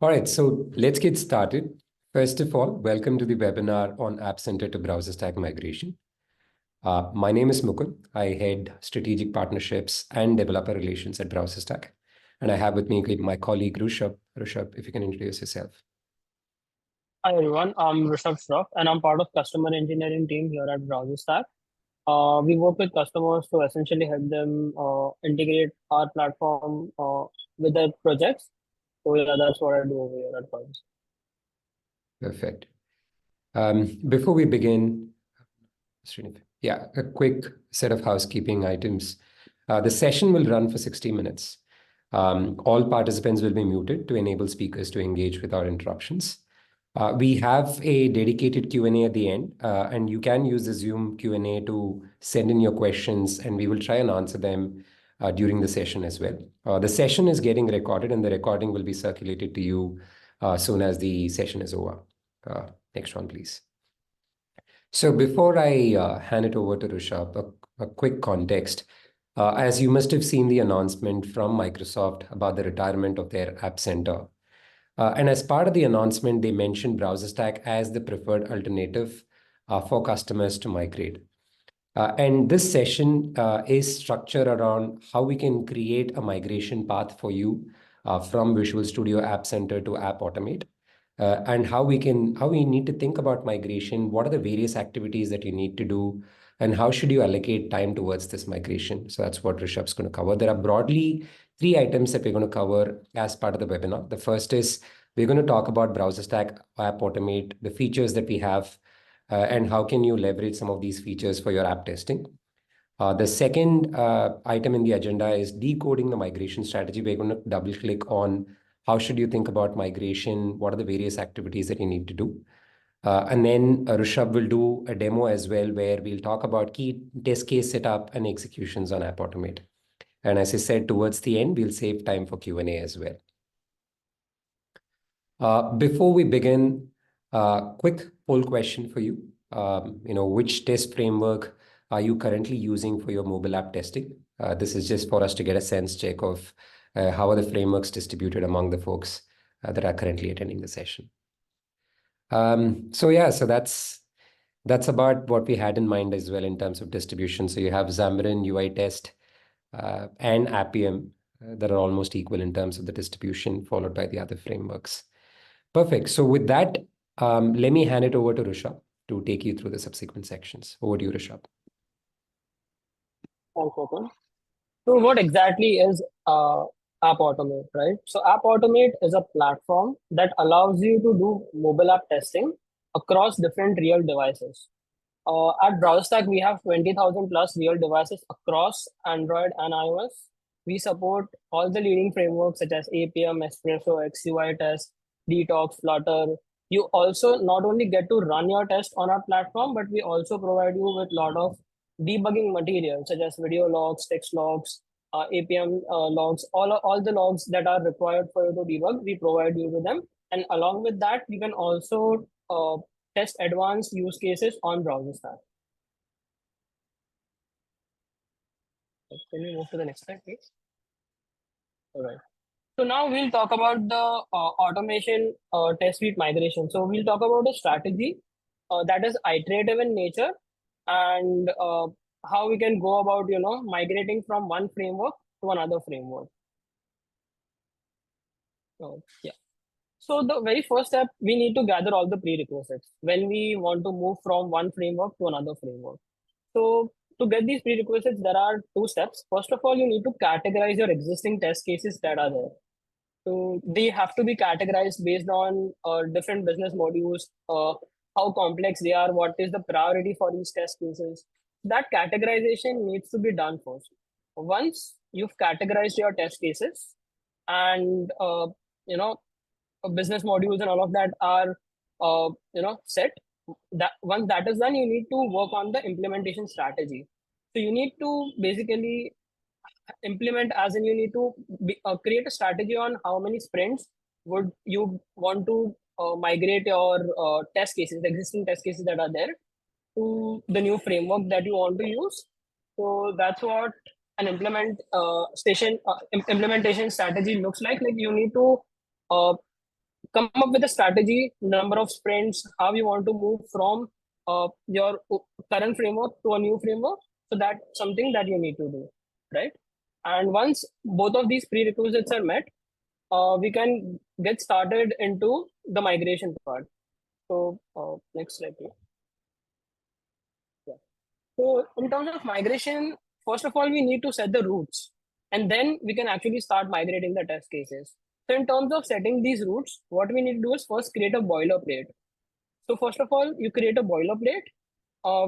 All right, so let's get started. First of all, welcome to the webinar on App Center to BrowserStack migration. My name is Mukul. I head strategic partnerships and developer relations at BrowserStack. And I have with me my colleague Rushabh. Rushabh, if you can introduce yourself. Hi everyone, I'm Rishabh Shroff and I'm part of customer engineering team here at BrowserStack. We work with customers to essentially help them integrate our platform with their projects. So yeah, that's what I do over here at BrowserStack. Perfect. Before we begin, a quick set of housekeeping items. The session will run for 60 minutes. All participants will be muted to enable speakers to engage without interruptions. We have a dedicated Q&A at the end, and you can use the Zoom Q&A to send in your questions, and we will try and answer them during the session as well. The session is getting recorded, and the recording will be circulated to you soon as the session is over. Next one, please. So before I hand it over to Rishabh, a quick context. As you must have seen the announcement from Microsoft about the retirement of their App Center. And as part of the announcement, they mentioned BrowserStack as the preferred alternative for customers to migrate. And this session is structured around how we can create a migration path for you from Visual Studio App Center to App Automate. And how we need to think about migration, what are the various activities that you need to do, and how should you allocate time towards this migration? So that's what Rishabh's going to cover. There are broadly 3 items that we're going to cover as part of the webinar. The first is we're going to talk about BrowserStack App Automate, the features that we have, and how can you leverage some of these features for your app testing. The second item in the agenda is decoding the migration strategy. We're going to double click on how should you think about migration, what are the various activities that you need to do. And then Rishabh will do a demo as well, where we'll talk about key test case setup and executions on App Automate. And as I said, towards the end, we'll save time for Q&A as well. Before we begin, quick poll question for you. Which test framework are you currently using for your mobile app testing? This is just for us to get a sense check of how are the frameworks distributed among the folks that are currently attending the session. So that's about what we had in mind as well in terms of distribution. So you have Xamarin.UITest and Appium that are almost equal in terms of the distribution, followed by the other frameworks. Perfect. So with that, let me hand it over to Rishabh to take you through the subsequent sections. Over to you, Rishabh. Thanks, Mukul. So what exactly is App Automate, right? So App Automate is a platform that allows you to do mobile app testing across different real devices. At BrowserStack, we have 20,000 plus real devices across Android and iOS. We support all the leading frameworks such as Appium, Espresso, XUI-Test, Detox, Flutter. You also not only get to run your test on our platform, but we also provide you with a lot of debugging material such as video logs, text logs, Appium logs, all the logs that are required for you to debug, we provide you with them. And along with that, you can also test advanced use cases on BrowserStack. Can we move to the next slide, please? All right. So now we'll talk about the automation test suite migration. So we'll talk about a strategy that is iterative in nature, and how we can go about, migrating from one framework to another framework. So yeah. So the very first step, we need to gather all the prerequisites when we want to move from one framework to another framework. So to get these prerequisites, there are 2 steps. First of all, you need to categorize your existing test cases that are there. So they have to be categorized based on different business modules, how complex they are, what is the priority for these test cases. That categorization needs to be done first. Once you've categorized your test cases and business modules and all of that are set, that once that is done, you need to work on the implementation strategy. So you need to basically implement, as in you need to create a strategy on how many sprints would you want to migrate your test cases, the existing test cases that are there, to the new framework that you want to use. So that's what an implementation strategy looks like. Like you need to come up with a strategy, number of sprints, how you want to move from your current framework to a new framework. So that's something that you need to do, right? And once both of these prerequisites are met, we can get started into the migration part. So next slide, please. Yeah. So in terms of migration, first of all, we need to set the routes, and then we can actually start migrating the test cases. So in terms of setting these routes, what we need to do is first create a boilerplate. So first of all, you create a boilerplate,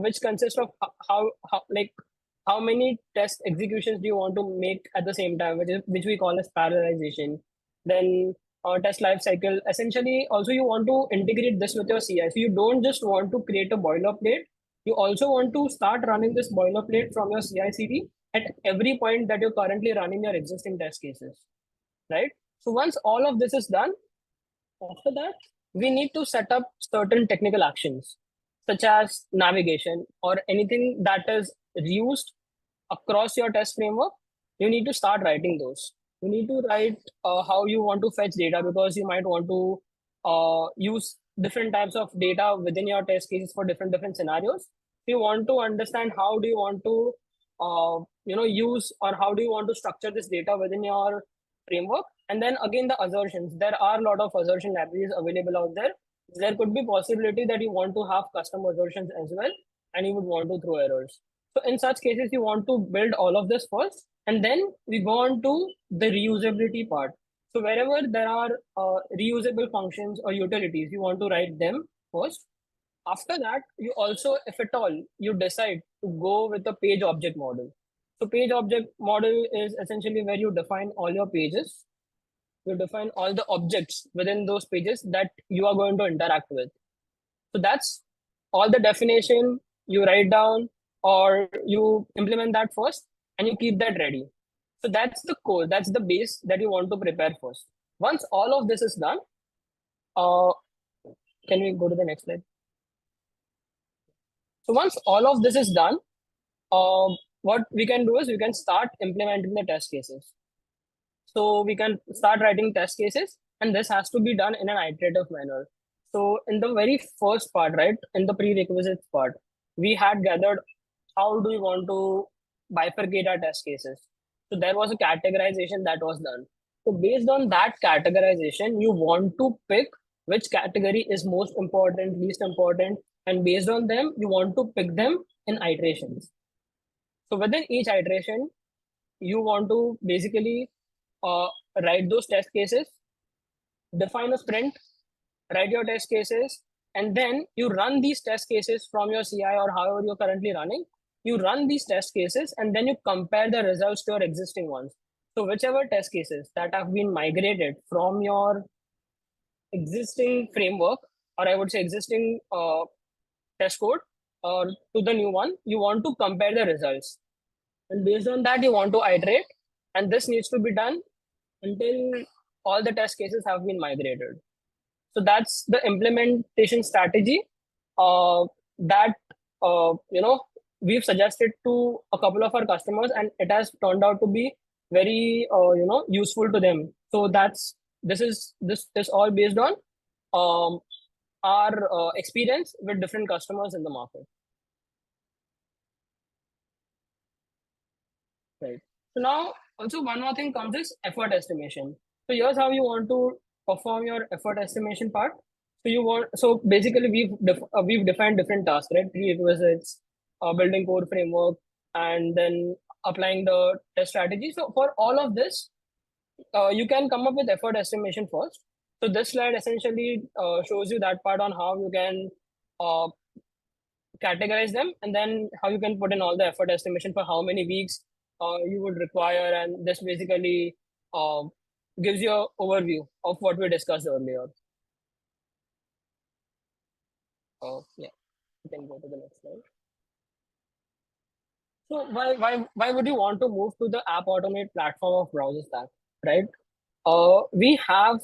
which consists of how many test executions do you want to make at the same time, which we call as parallelization. Then test life cycle. Essentially, also you want to integrate this with your CI. So you don't just want to create a boilerplate. You also want to start running this boilerplate from your CI/CD at every point that you're currently running your existing test cases, right? So once all of this is done, after that, we need to set up certain technical actions, such as navigation or anything that is used across your test framework. You need to start writing those. You need to write how you want to fetch data, because you might want to use different types of data within your test cases for different scenarios. You want to understand how do you want to use, or how do you want to structure this data within your framework. And then again, the assertions. There are a lot of assertion libraries available out there. There could be possibility that you want to have custom assertions as well, and you would want to throw errors. So in such cases, you want to build all of this first, and then we go on to the reusability part. So wherever there are reusable functions or utilities, you want to write them first. After that, you also, if at all, you decide to go with the page object model. So page object model is essentially where you define all your pages. You define all the objects within those pages that you are going to interact with. So that's all the definition you write down, or you implement that first, and you keep that ready. So that's the core, that's the base that you want to prepare first. Once all of this is done, uh, can we go to the next slide? So once all of this is done, what we can do is we can start implementing the test cases. So we can start writing test cases, and this has to be done in an iterative manner. So in the very first part, right, in the prerequisites part, we had gathered how do we want to bifurcate our test cases. So there was a categorization that was done. So based on that categorization, you want to pick which category is most important, least important, and based on them, you want to pick them in iterations. So within each iteration, you want to basically uh, write those test cases, define a sprint, write your test cases, and then you run these test cases from your CI or however you're currently running. You run these test cases, and then you compare the results to your existing ones. So whichever test cases that have been migrated from your existing framework, or I would say existing test code, to the new one, you want to compare the results. And based on that, you want to iterate. And this needs to be done until all the test cases have been migrated. So that's the implementation strategy that we've suggested to a couple of our customers, and it has turned out to be very useful to them. So this is all based on our experience with different customers in the market. Right. So now also one more thing comes is effort estimation. So here's how you want to perform your effort estimation part. So basically we've defined different tasks, right? Prerequisites, building core framework, and then applying the test strategy. So for all of this, you can come up with effort estimation first. So this slide essentially shows you that part on how you can uh, categorize them, and then how you can put in all the effort estimation for how many weeks you would require, and this basically uh, gives you an overview of what we discussed earlier. Yeah, you can go to the next slide. So why would you want to move to the App Automate platform of BrowserStack, right? We have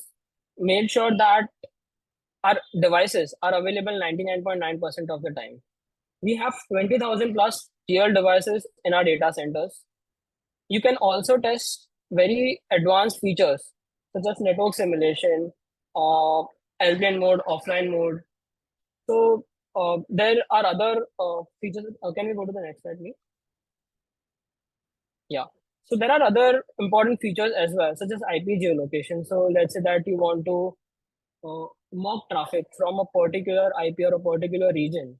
made sure that our devices are available 99.9% of the time. We have 20,000 plus real devices in our data centers. You can also test very advanced features such as network simulation, airplane mode, offline mode. So there are other features. Can we go to the next slide, please? Yeah. So there are other important features as well, such as IP geolocation. So let's say that you want to mock traffic from a particular IP or a particular region,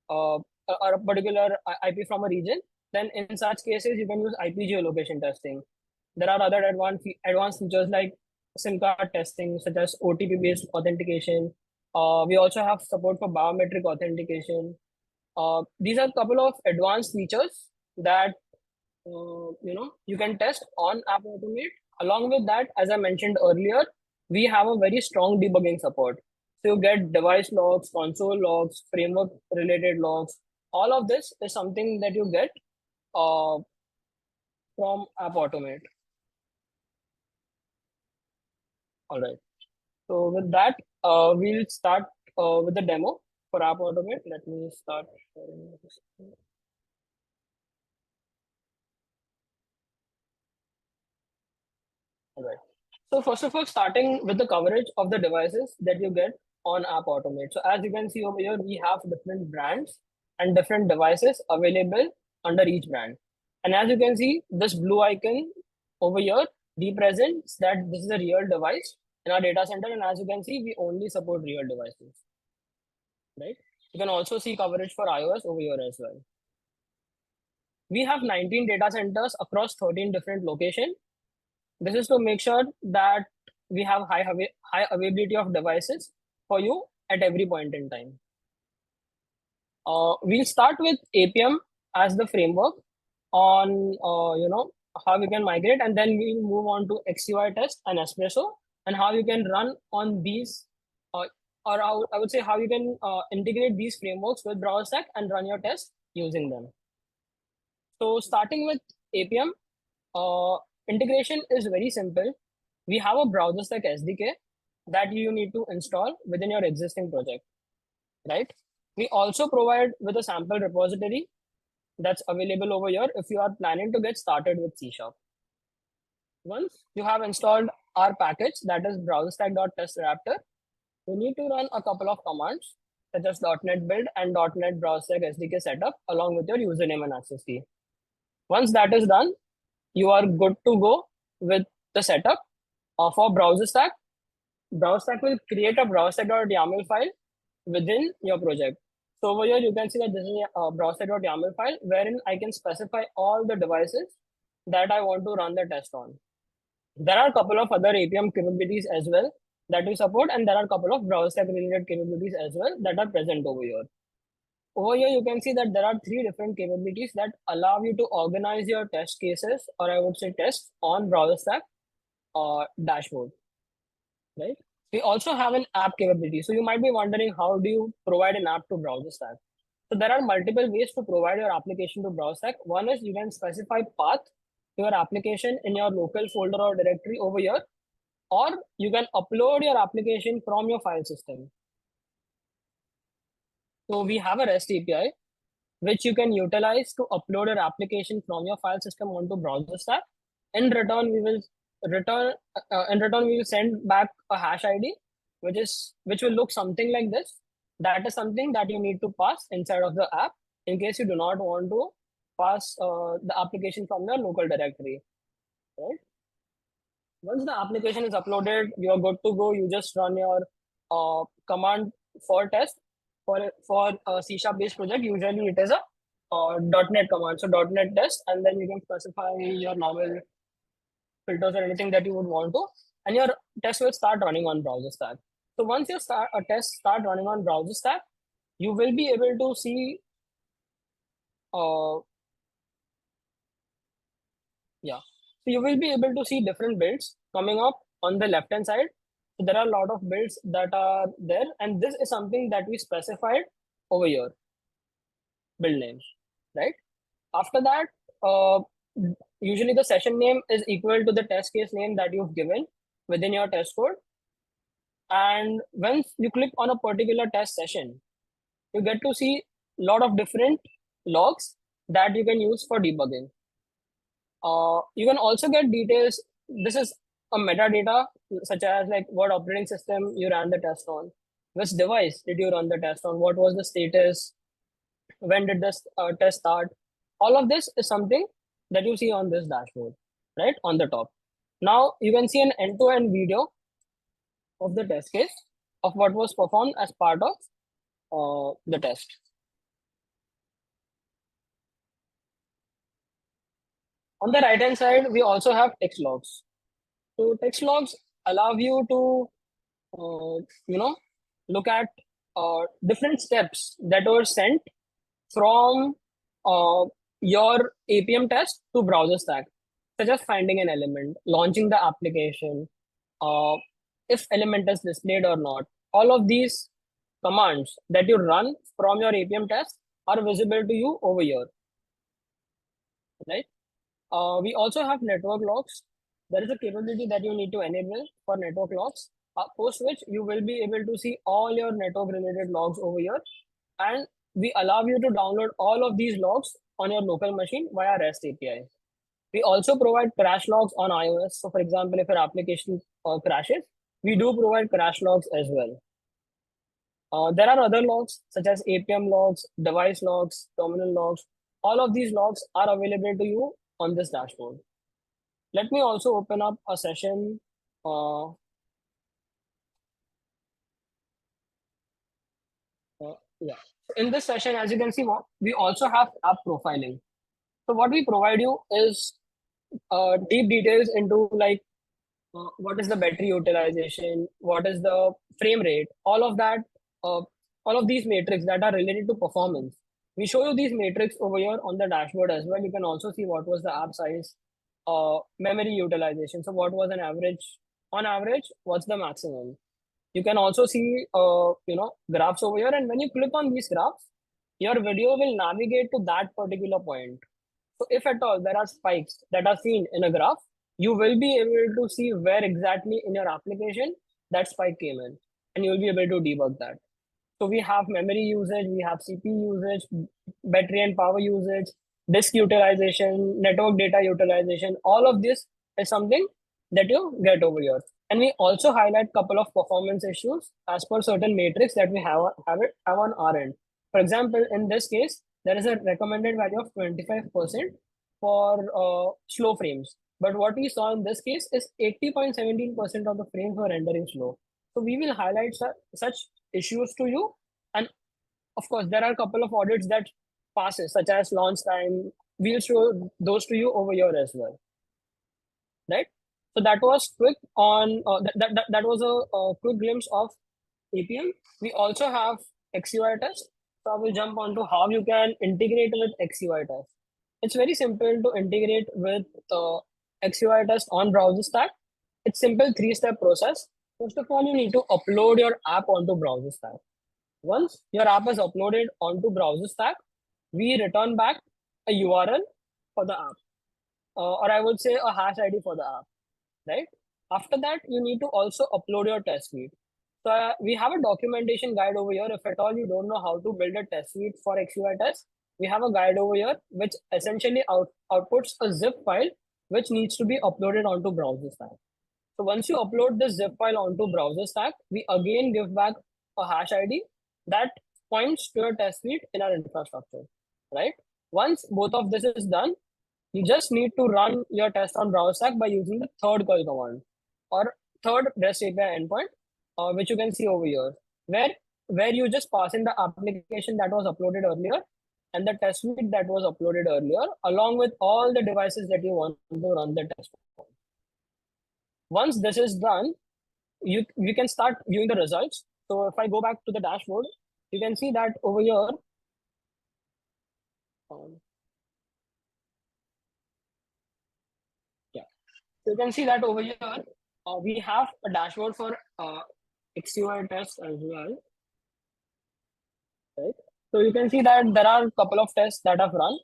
or a particular IP from a region. Then in such cases, you can use IP geolocation testing. There are other advanced features like SIM card testing, such as OTP-based authentication. We also have support for biometric authentication. These are a couple of advanced features that you can test on App Automate. Along with that, as I mentioned earlier, we have a very strong debugging support. So you get device logs, console logs, framework related logs. All of this is something that you get uh, from App Automate. All right. So with that, we'll start with the demo for App Automate. Let me start sharing this. All right. So first of all, starting with the coverage of the devices that you get on App Automate. So as you can see over here, we have different brands and different devices available under each brand. And as you can see, this blue icon over here represents that this is a real device in our data center. And as you can see, we only support real devices, right? You can also see coverage for iOS over here as well. We have 19 data centers across 13 different locations. This is to make sure that we have high availability of devices for you at every point in time. We'll start with Appium as the framework on how we can migrate, and then we'll move on to XUITest and Espresso, and how you can run on these, or I would say how you can integrate these frameworks with BrowserStack and run your tests using them. So starting with Appium, integration is very simple. We have a BrowserStack SDK that you need to install within your existing project, right? We also provide with a sample repository that's available over here if you are planning to get started with C#. Once you have installed our package, that is BrowserStack.test Raptor, you need to run a couple of commands such as .NET build and .NET BrowserStack SDK setup along with your username and access key. Once that is done, you are good to go with the setup for BrowserStack. BrowserStack will create a BrowserStack.yaml file within your project. So over here, you can see that this is a BrowserStack.yaml file wherein I can specify all the devices that I want to run the test on. There are a couple of other Appium capabilities as well that we support, and there are a couple of BrowserStack related capabilities as well that are present over here. Over here, you can see that there are 3 different capabilities that allow you to organize your test cases, or I would say tests on BrowserStack dashboard, right? We also have an app capability. So you might be wondering, how do you provide an app to BrowserStack? So there are multiple ways to provide your application to BrowserStack. One is you can specify path to your application in your local folder or directory over here, or you can upload your application from your file system. So we have a REST API, which you can utilize to upload your application from your file system onto BrowserStack. In return, we will send back a hash ID, which will look something like this. That is something that you need to pass inside of the app in case you do not want to pass the application from your local directory, right? Once the application is uploaded, you are good to go. You just run your command for test for a C# based project. Usually it is a .NET command, so .NET test, and then you can specify your normal filters or anything that you would want to, and your test will start running on BrowserStack. So once your test start running on BrowserStack, you will be able to see so you will be able to see different builds coming up on the left hand side. So there are a lot of builds that are there, and this is something that we specified over here, build names, right? After that, usually the session name is equal to the test case name that you've given within your test code. And once you click on a particular test session, you get to see a lot of different logs that you can use for debugging. You can also get details. This is a metadata such as like what operating system you ran the test on, which device did you run the test on, what was the status, when did this test start. All of this is something that you see on this dashboard, right, on the top. Now you can see an end-to-end video of the test case of what was performed as part of the test. On the right hand side, we also have text logs. So text logs allow you to, look at different steps that were sent from your Appium test to BrowserStack, such as finding an element, launching the application, uh, if element is displayed or not. All of these commands that you run from your Appium test are visible to you over here, right? We also have network logs. There is a capability that you need to enable for network logs, post which you will be able to see all your network related logs over here. And we allow you to download all of these logs on your local machine via REST API. We also provide crash logs on iOS. So for example, if your application crashes, we do provide crash logs as well. There are other logs such as Appium logs, device logs, terminal logs. All of these logs are available to you on this dashboard. Let me also open up a session. Yeah. In this session, as you can see, we also have app profiling. So what we provide you is deep details into like what is the battery utilization, what is the frame rate, all of that, all of these metrics that are related to performance. We show you these metrics over here on the dashboard as well. You can also see what was the app size, memory utilization. So what was an average, on average, what's the maximum? You can also see, graphs over here. And when you click on these graphs, your video will navigate to that particular point. So if at all there are spikes that are seen in a graph, you will be able to see where exactly in your application that spike came in, and you will be able to debug that. So we have memory usage, we have CPU usage, battery and power usage, disk utilization, network data utilization. All of this is something that you get over here. And we also highlight a couple of performance issues as per certain matrix that we have on our end. For example, in this case, there is a recommended value of 25% for slow frames. But what we saw in this case is 80.17% of the frames were rendering slow. So we will highlight such issues to you. And of course, there are a couple of audits that passes, such as launch time. We'll show those to you over here as well, right? So that was quick on that was a quick glimpse of Appium. We also have XUITest. So I will jump on to how you can integrate with XUITest. It's very simple to integrate with XUITest on BrowserStack. It's simple 3-step process. First of all, you need to upload your app onto BrowserStack. Once your app is uploaded onto BrowserStack, we return back a URL for the app, or I would say a hash ID for the app, right? After that, you need to also upload your test suite. So we have a documentation guide over here. If at all you don't know how to build a test suite for XUITest, we have a guide over here which essentially outputs a zip file which needs to be uploaded onto BrowserStack. So once you upload this zip file onto BrowserStack, we again give back a hash ID that points to your test suite in our infrastructure, right? Once both of this is done, you just need to run your test on BrowserStack by using the third curl command or third REST API endpoint, which you can see over here, where you just pass in the application that was uploaded earlier and the test suite that was uploaded earlier, along with all the devices that you want to run the test on. Once this is done, you can start viewing the results. So if I go back to the dashboard, you can see that over here, so you can see that over here, we have a dashboard for XUITest as well, right? So you can see that there are a couple of tests that have run,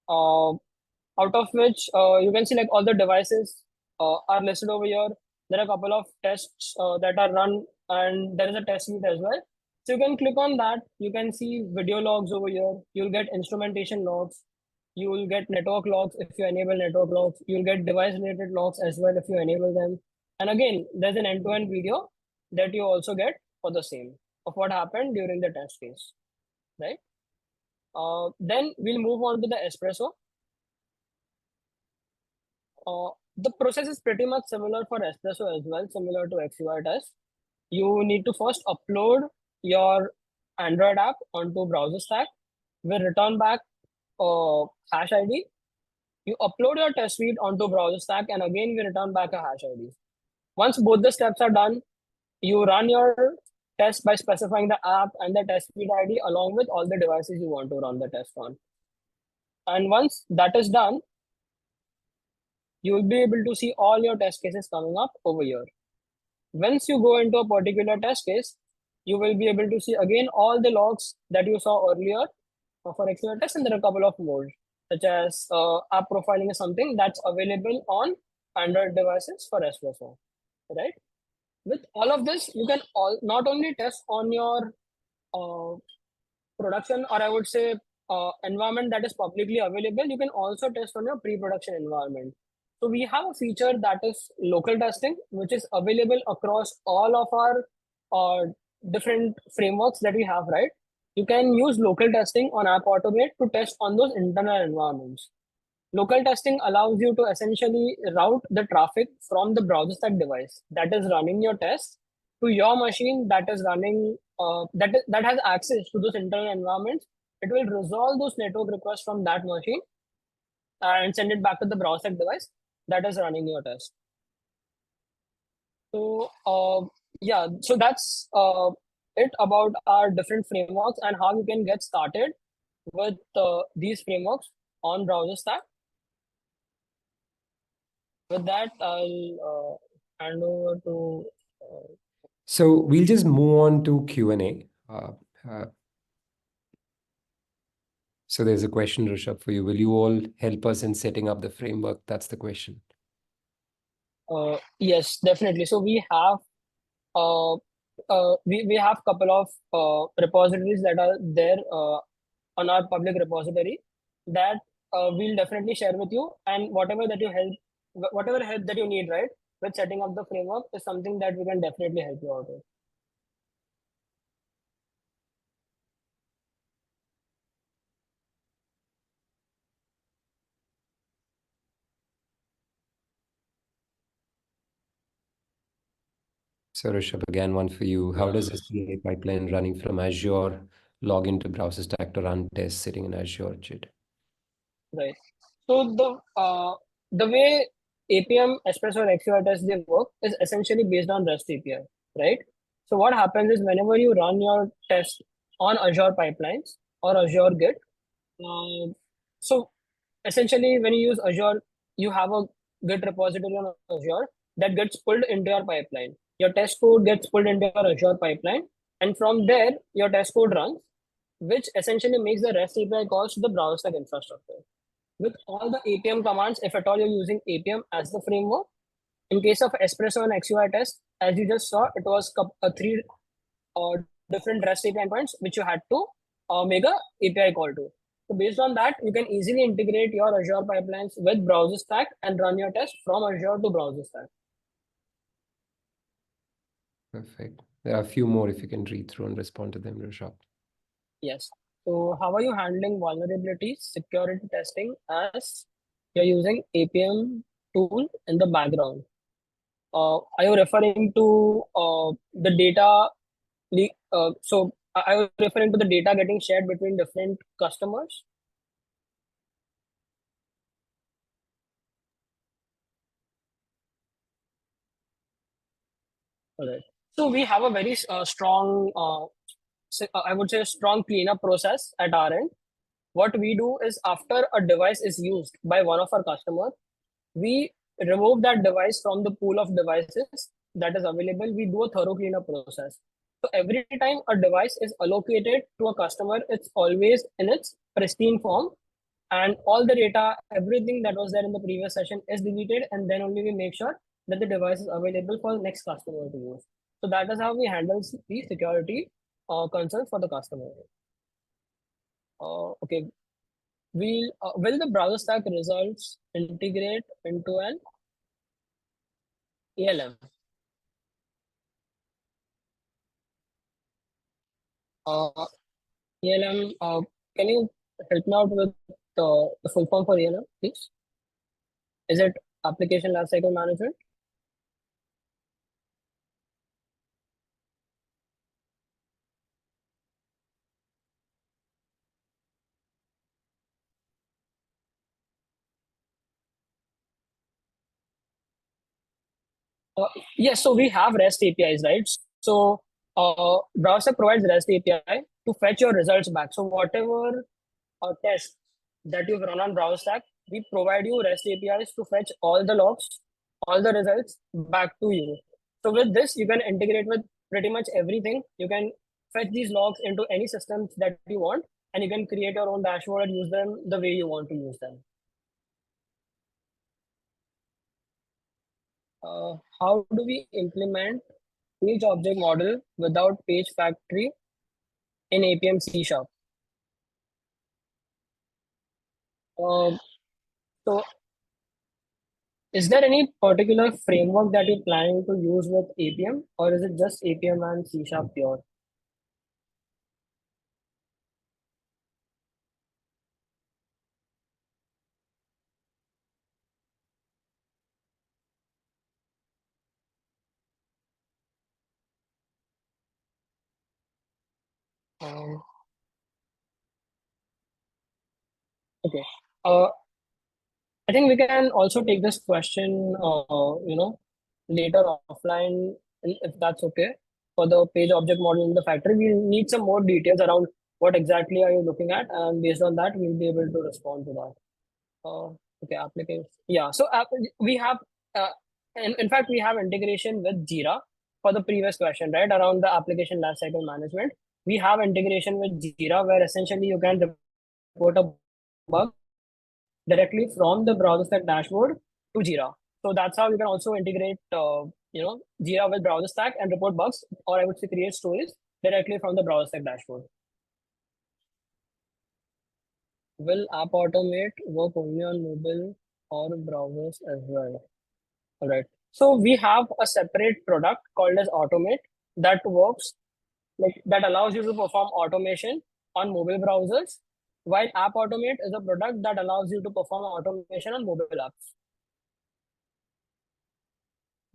out of which you can see like all the devices are listed over here. There are a couple of tests that are run, and there is a test suite as well. So you can click on that. You can see video logs over here. You'll get instrumentation logs. You will get network logs if you enable network logs. You'll get device related logs as well if you enable them. And again, there's an end-to-end video that you also get for the same of what happened during the test case, right? Then we'll move on to the espresso. The process is pretty much similar for espresso as well, similar to XUITest. You need to first upload your Android app onto BrowserStack. We'll return back hash ID. You upload your test suite onto BrowserStack, and again we return back a hash ID. Once both the steps are done, you run your test by specifying the app and the test suite ID along with all the devices you want to run the test on. And once that is done, you will be able to see all your test cases coming up over here. Once you go into a particular test case, you will be able to see again all the logs that you saw earlier for XUITest, and there are a couple of more, such as app profiling is something that's available on Android devices for Espresso, right? With all of this, you can not only test on your production, or I would say environment that is publicly available, you can also test on your pre-production environment. So we have a feature that is local testing, which is available across all of our different frameworks that we have, right? You can use local testing on App Automate to test on those internal environments. Local testing allows you to essentially route the traffic from the BrowserStack device that is running your test to your machine that is running that has access to those internal environments. It will resolve those network requests from that machine and send it back to the BrowserStack device that is running your test. So yeah, so that's it about our different frameworks and how you can get started with these frameworks on BrowserStack. With that, I'll hand over to. So we'll just move on to Q&A. So there's a question, Rishabh, for you. Will you all help us in setting up the framework? That's the question. Yes, definitely. So we have we have couple of repositories that are there on our public repository that we'll definitely share with you, and whatever help that you need, right, with setting up the framework is something that we can definitely help you out with. So Rishabh, again, one for you. How does a CI pipeline running from Azure log into BrowserStack to run tests sitting in Azure, Jid? Right. So the way Appium, Espresso, and XUITest they work is essentially based on REST API, right? So what happens is whenever you run your test on Azure pipelines or Azure Git, so essentially when you use Azure, you have a Git repository on Azure that gets pulled into your pipeline. Your test code gets pulled into your Azure pipeline, and from there your test code runs, which essentially makes the REST API calls to the BrowserStack infrastructure. With all the Appium commands, if at all you're using Appium as the framework, in case of Espresso and XUITest, as you just saw, it was three different REST API endpoints which you had to make a API call to. So based on that, you can easily integrate your Azure pipelines with BrowserStack and run your test from Azure to BrowserStack. Perfect. There are a few more if you can read through and respond to them, Rishabh. Yes. So how are you handling vulnerabilities, security testing as you're using Appium tool in the background? Are you referring to the data leak? So are you referring to the data getting shared between different customers? All right. So we have a very strong, I would say, strong cleanup process at our end. What we do is after a device is used by one of our customers, we remove that device from the pool of devices that is available. We do a thorough cleanup process. So every time a device is allocated to a customer, it's always in its pristine form, and all the data, everything that was there in the previous session is deleted, and then only we make sure that the device is available for the next customer to use. So that is how we handle the security concerns for the customer. Okay, will the BrowserStack results integrate into an ALM? Uh, ALM, can you help me out with the full form for ALM, please? Is it Application Lifecycle Management? Yes, so we have REST APIs, right? So browser provides REST API to fetch your results back. So whatever test that you've run on BrowserStack, we provide you REST APIs to fetch all the logs, all the results back to you. So with this, you can integrate with pretty much everything. You can fetch these logs into any systems that you want, and you can create your own dashboard and use them the way you want to use them. How do we implement page object model without page factory in Appium C Sharp? Uh, so is there any particular framework that you're planning to use with Appium, or is it just Appium and C Sharp pure? Um, okay. Uh, I think we can also take this question, later offline, if that's okay. For the page object model in the factory, we need some more details around what exactly are you looking at, and based on that, we'll be able to respond to that. Okay, application. Yeah, so we have, uh, in fact, we have integration with Jira for the previous question, right? Around the application lifecycle management. We have integration with Jira where essentially you can report a bug directly from the BrowserStack dashboard to Jira. So that's how you can also integrate, Jira with BrowserStack and report bugs, or I would say create stories directly from the BrowserStack dashboard. Will App Automate work only on mobile or browsers as well? All right. So we have a separate product called as Automate that works that allows you to perform automation on mobile browsers, while App Automate is a product that allows you to perform automation on mobile apps.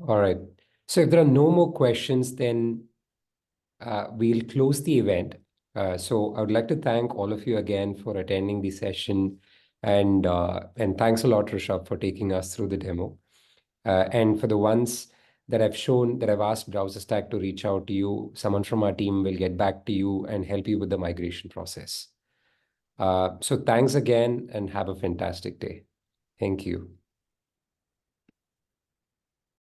All right. So if there are no more questions, then we'll close the event. So I would like to thank all of you again for attending the session, and thanks a lot, Rishabh, for taking us through the demo. And for the ones that I've asked BrowserStack to reach out to you, someone from our team will get back to you and help you with the migration process. So thanks again and have a fantastic day. Thank you.